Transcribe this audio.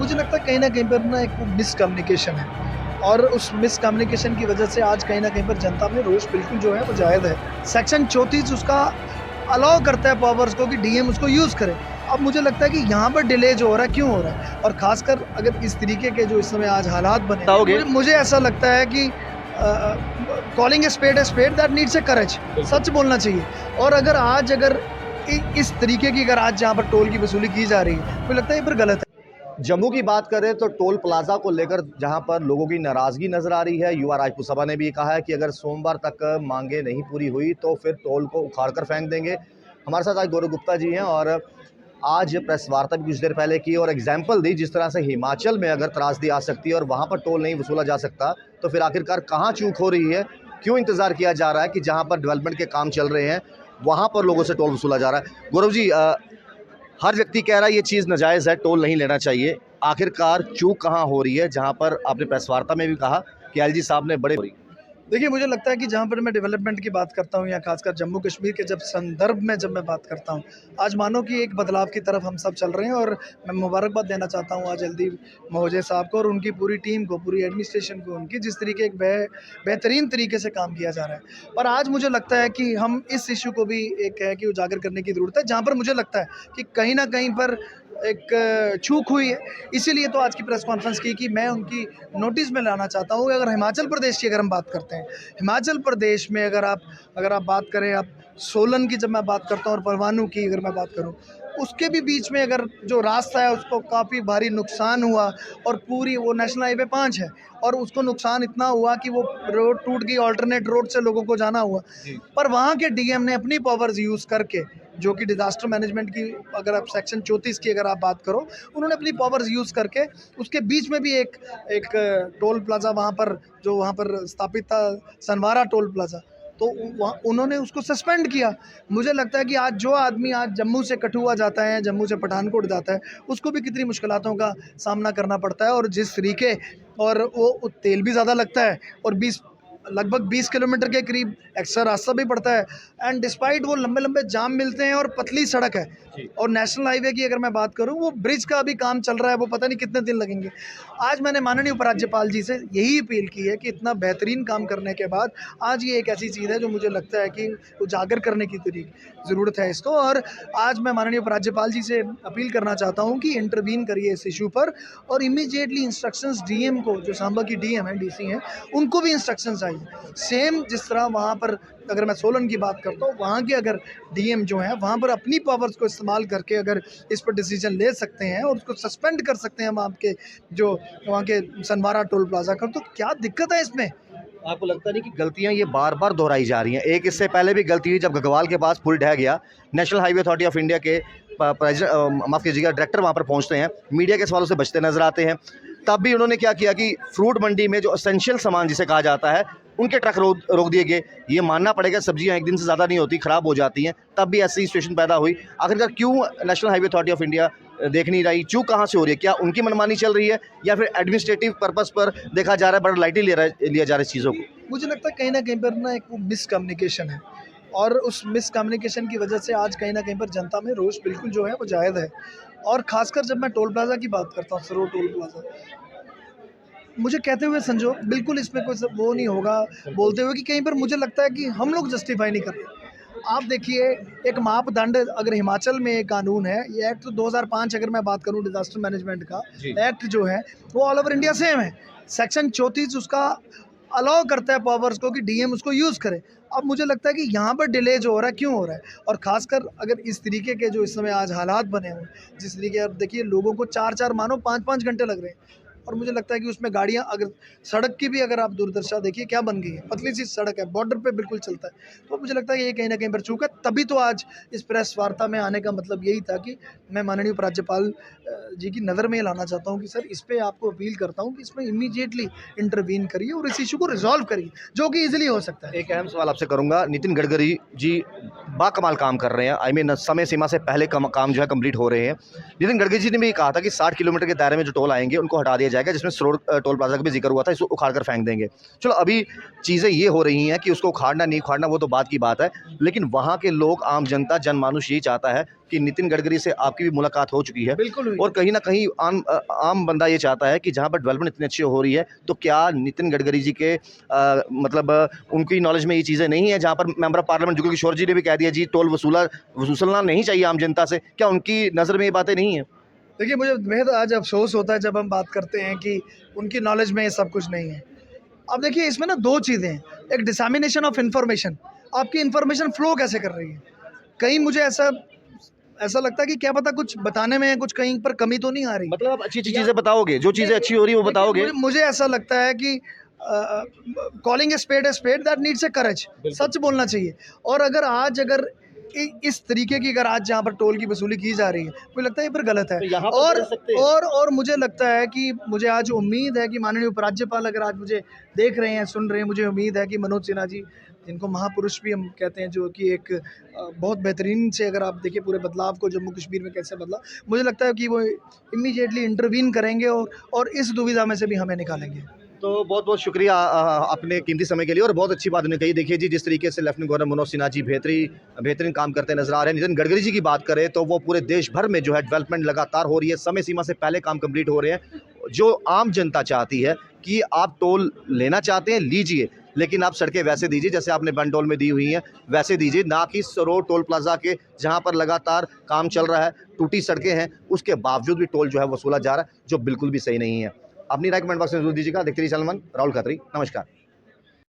मुझे लगता है कहीं न कहीं पर ना एक मिसकम्युनिकेशन है और उस मिसकम्युनिकेशन की वजह से आज कहीं न कहीं पर जनता में रोष बिल्कुल जो है वो जायज़ है। सेक्शन 34 उसका अलाउ करता है पावर्स को कि डीएम उसको यूज़ करे। अब मुझे लगता है कि यहाँ पर डिले जो हो रहा है क्यों हो रहा है? और ख़ासकर अगर इस तरीके के जो इस समय आज हालात बने हैं, बताओगे? मुझे ऐसा लगता है कि calling a spade that needs a courage. सच बोलना चाहिए। और अगर इस तरीके की अगर आज जहाँ पर टोल की वसूली की जा रही है, मुझे लगता है ये फिर गलत है। जम्मू की बात करें तो टोल प्लाजा को लेकर जहां पर लोगों की नाराजगी नजर आ रही है, युवा राजपूत सभा ने भी कहा है कि अगर सोमवार तक मांगे नहीं पूरी हुई तो फिर टोल को उखाड़ कर फेंक देंगे। हमारे साथ आज गौरव गुप्ता जी हैं और आज प्रेस वार्ता भी कुछ देर पहले की और एग्जाम्पल दी जिस तरह से हिमाचल में अगर त्रासदी आ सकती है और वहां पर टोल नहीं वसूला जा सकता तो फिर आखिरकार कहाँ चूक हो रही है, क्यों इंतजार किया जा रहा है कि जहां पर डेवलपमेंट के काम चल रहे हैं वहां पर लोगों से टोल वसूला जा रहा है। गौरव जी, हर व्यक्ति कह रहा है ये चीज़ नाजायज़ है, टोल नहीं लेना चाहिए, आखिरकार चूक कहाँ हो रही है जहाँ पर आपने प्रेस वार्ता में भी कहा कि एलजी साहब ने बड़े देखिए, मुझे लगता है कि जहाँ पर मैं डेवलपमेंट की बात करता हूँ या खासकर जम्मू कश्मीर के संदर्भ में जब मैं बात करता हूँ, आज मानो कि एक बदलाव की तरफ हम सब चल रहे हैं और मैं मुबारकबाद देना चाहता हूँ आज एलजी महोदय साहब को और उनकी पूरी टीम को, पूरी एडमिनिस्ट्रेशन को, उनकी जिस तरीके एक बेहतरीन तरीके से काम किया जा रहा है। पर आज मुझे लगता है कि हम इस इशू को भी एक है कि उजागर करने की ज़रूरत है, जहाँ पर मुझे लगता है कि कहीं न कहीं पर एक चूक हुई है। इसीलिए तो आज की प्रेस कॉन्फ्रेंस की कि मैं उनकी नोटिस में लाना चाहता हूँ। अगर हिमाचल प्रदेश की अगर हम बात करते हैं, हिमाचल प्रदेश में अगर आप बात करें, आप सोलन की जब मैं बात करता हूँ और परवाणू की अगर मैं बात करूँ, उसके भी बीच में अगर जो रास्ता है उसको काफ़ी भारी नुकसान हुआ और पूरी वो नेशनल हाईवे 5 है और उसको नुकसान इतना हुआ कि वो रोड टूट गई, अल्टरनेट रोड से लोगों को जाना हुआ। पर वहाँ के डीएम ने अपनी पावर्स यूज़ करके, जो कि डिज़ास्टर मैनेजमेंट की अगर आप सेक्शन 34 की अगर आप बात करो, उन्होंने अपनी पावर्स यूज़ करके उसके बीच में भी एक टोल प्लाज़ा वहाँ पर स्थापित था, सनवारा टोल प्लाज़ा, तो वहाँ उन्होंने उसको सस्पेंड किया। मुझे लगता है कि आज जो आदमी आज जम्मू से कठुआ जाता है, जम्मू से पठानकोट जाता है, उसको भी कितनी मुश्किलातों का सामना करना पड़ता है और जिस तरीके और वो तेल भी ज़्यादा लगता है और लगभग 20 किलोमीटर के करीब एक्स्ट्रा रास्ता भी पड़ता है एंड डिस्पाइट वो लंबे लंबे जाम मिलते हैं और पतली सड़क है। और नेशनल हाईवे की अगर मैं बात करूं, वो ब्रिज का अभी काम चल रहा है, वो पता नहीं कितने दिन लगेंगे। आज मैंने माननीय उपराज्यपाल जी से यही अपील की है कि इतना बेहतरीन काम करने के बाद आज ये एक ऐसी चीज़ है जो मुझे लगता है कि उजागर करने की ज़रूरत है इसको। और आज मैं माननीय उपराज्यपाल जी से अपील करना चाहता हूँ कि इंटरवीन करिए इस इशू पर और इमीडिएटली इंस्ट्रक्शंस डीएम को, जो सांबा की डीएम है, डीसी हैं, उनको भी इंस्ट्रक्शंस चाहिए। सेम जिस तरह वहाँ पर अगर मैं सोलन की बात करता हूँ, वहाँ के अगर डीएम जो है वहाँ पर अपनी पावर्स को इस्तेमाल करके अगर इस पर डिसीजन ले सकते हैं और उसको सस्पेंड कर सकते हैं वहाँ के जो वहाँ के सनवारा टोल प्लाजा कर, तो क्या दिक्कत है इसमें? आपको लगता नहीं कि गलतियां ये बार बार दोहराई जा रही हैं? एक इससे पहले भी गलती हुई जब गगवाल के पास पुल ढह गया, national highway authority of India के माफ़ कीजिएगा डायरेक्टर वहाँ पर पहुँचते हैं, मीडिया के सवालों से बचते नजर आते हैं। तब भी उन्होंने क्या किया कि फ्रूट मंडी में जो एसेंशियल सामान जिसे कहा जाता है उनके ट्रक रोक दिए गए। ये मानना पड़ेगा, सब्जियां एक दिन से ज़्यादा नहीं होती, ख़राब हो जाती हैं, तब भी ऐसी सिचुएशन पैदा हुई। आखिरकार क्यों national highway authority of India देख नहीं रही? चूक कहाँ से हो रही है? क्या उनकी मनमानी चल रही है या फिर एडमिनिस्ट्रेटिव पर्पस पर देखा जा रहा है, बड़ा लाइटली लिया जा रहा है इस चीज़ों को? मुझे लगता है कहीं ना कहीं पर ना एक वो मिसकम्युनिकेशन है और उस मिसकम्युनिकेशन की वजह से आज कहीं ना कहीं पर जनता में रोष बिल्कुल जो है वो जायज़ है। और ख़ासकर जब मैं टोल प्लाज़ा की बात करता हूँ, सरोड टोल प्लाज़ा, मुझे कहते हुए संजो बिल्कुल इसमें कोई वो नहीं होगा बोलते हुए कि कहीं पर मुझे लगता है कि हम लोग जस्टिफाई नहीं कर रहे। आप देखिए, एक मापदंड अगर हिमाचल में एक कानून है, ये एक्ट 2005 अगर मैं बात करूं डिजास्टर मैनेजमेंट का एक्ट जो है वो ऑल ओवर इंडिया सेम है। सेक्शन 34 उसका अलाउ करता है पावर्स को कि डीएम उसको यूज़ करे। अब मुझे लगता है कि यहाँ पर डिले जो हो रहा है क्यों हो रहा है? और ख़ासकर अगर इस तरीके के जो इस समय आज हालात बने हुए हैं, जिस तरीके आप देखिए लोगों को 4-4 मानो 5-5 घंटे लग रहे हैं और मुझे लगता है कि उसमें गाड़ियाँ अगर सड़क की भी अगर आप दुर्दशा देखिए क्या बन गई है, पतली सी सड़क है, बॉर्डर पे बिल्कुल चलता है। तो मुझे लगता है कि ये कहीं ना कहीं पर चूक है। तभी तो आज इस प्रेस वार्ता में आने का मतलब यही था कि मैं माननीय उपराज्यपाल जी की नज़र में ये लाना चाहता हूँ कि सर इस पर आपको अपील करता हूँ कि इसमें इमीडिएटली इंटरवीन करिए और इस इशू को रिजॉल्व करिए, जो कि ईजिली हो सकता है। एक अहम सवाल आपसे करूंगा, नितिन गडकरी जी बाकमाल काम कर रहे हैं, आई मीन समय सीमा से पहले काम जो है कंप्लीट हो रहे हैं। नितिन गडकरी जी ने भी कहा था कि 60 किलोमीटर के दायरे में जो टोल आएंगे उनको हटा दिया जाएगा, जिसमें सरोड टोल प्लाजा का भी जिक्र हुआ था, इसको उखाड़ कर फेंक देंगे। चलो अभी चीज़ें ये हो रही हैं कि उसको उखाड़ना नहीं उखाड़ना वो तो बात की बात है, लेकिन वहाँ के लोग, आम जनता, जनमानुष यही चाहता है कि नितिन गडकरी से आपकी भी मुलाकात हो चुकी है बिल्कुल हुई। और कहीं ना कहीं आम बंदा ये चाहता है कि जहाँ पर डेवलपमेंट इतनी अच्छी हो रही है, तो क्या नितिन गडकरी जी के मतलब उनकी नॉलेज में ये चीज़ें नहीं है? जहाँ पर member of parliament Jugal Kishore जी ने भी कह दिया जी टोल वसूलना नहीं चाहिए आम जनता से, क्या उनकी नज़र में ये बातें नहीं है? देखिए, मुझे बेहद आज अफ़सोस होता है जब हम बात करते हैं कि उनकी नॉलेज में ये सब कुछ नहीं है। अब देखिए, इसमें ना 2 चीज़ें हैं, एक डिसैमिनेशन ऑफ इन्फॉर्मेशन, आपकी इन्फॉर्मेशन फ्लो कैसे कर रही है। कहीं मुझे ऐसा लगता है कि क्या पता कुछ बताने में कुछ कहीं पर कमी तो नहीं आ रही। मतलब आप अच्छी-अच्छी चीज़ें बताओगे, जो चीज़ें अच्छी हो रही है वो देखिए, बताओगे? मुझे ऐसा लगता है कि calling a spade that needs a courage, सच बोलना चाहिए। और अगर इस तरीके की अगर आज जहाँ पर टोल की वसूली की जा रही है, मुझे लगता है ये फिर गलत है। तो यहाँ पर और कर सकते हैं। और मुझे लगता है कि मुझे आज उम्मीद है कि माननीय उपराज्यपाल अगर आज मुझे देख रहे हैं, सुन रहे हैं, मुझे उम्मीद है कि मनोज सिन्हा जी, जिनको महापुरुष भी हम कहते हैं, जो कि एक बहुत बेहतरीन से, अगर आप देखिए पूरे बदलाव को जम्मू कश्मीर में कैसे बदला, मुझे लगता है कि वो इमीडिएटली इंटरवीन करेंगे और इस दुविधा में से भी हमें निकालेंगे। तो बहुत-बहुत शुक्रिया अपने कीमती समय के लिए और बहुत अच्छी बात उन्होंने कही। देखिए जी, जिस तरीके से लेफ्टिनेंट गवर्नर मनोज सिन्हा जी बेहतरीन काम करते नज़र आ रहे हैं। नितिन गडकरी जी की बात करें तो वो पूरे देश भर में जो है डेवलपमेंट लगातार हो रही है, समय सीमा से पहले काम कंप्लीट हो रहे हैं। जो आम जनता चाहती है कि आप टोल लेना चाहते हैं, लीजिए, लेकिन आप सड़कें वैसे दीजिए जैसे आपने बंडोल में दी हुई हैं, वैसे दीजिए, ना कि सरोड टोल प्लाजा के जहाँ पर लगातार काम चल रहा है, टूटी सड़कें हैं, उसके बावजूद भी टोल जो है वसूला जा रहा है, जो बिल्कुल भी सही नहीं है। अपनी राय कमेंट बॉक्स में जरूर दीजिएगा। देखते रहिए चैनल वन, राहुल खत्री, नमस्कार।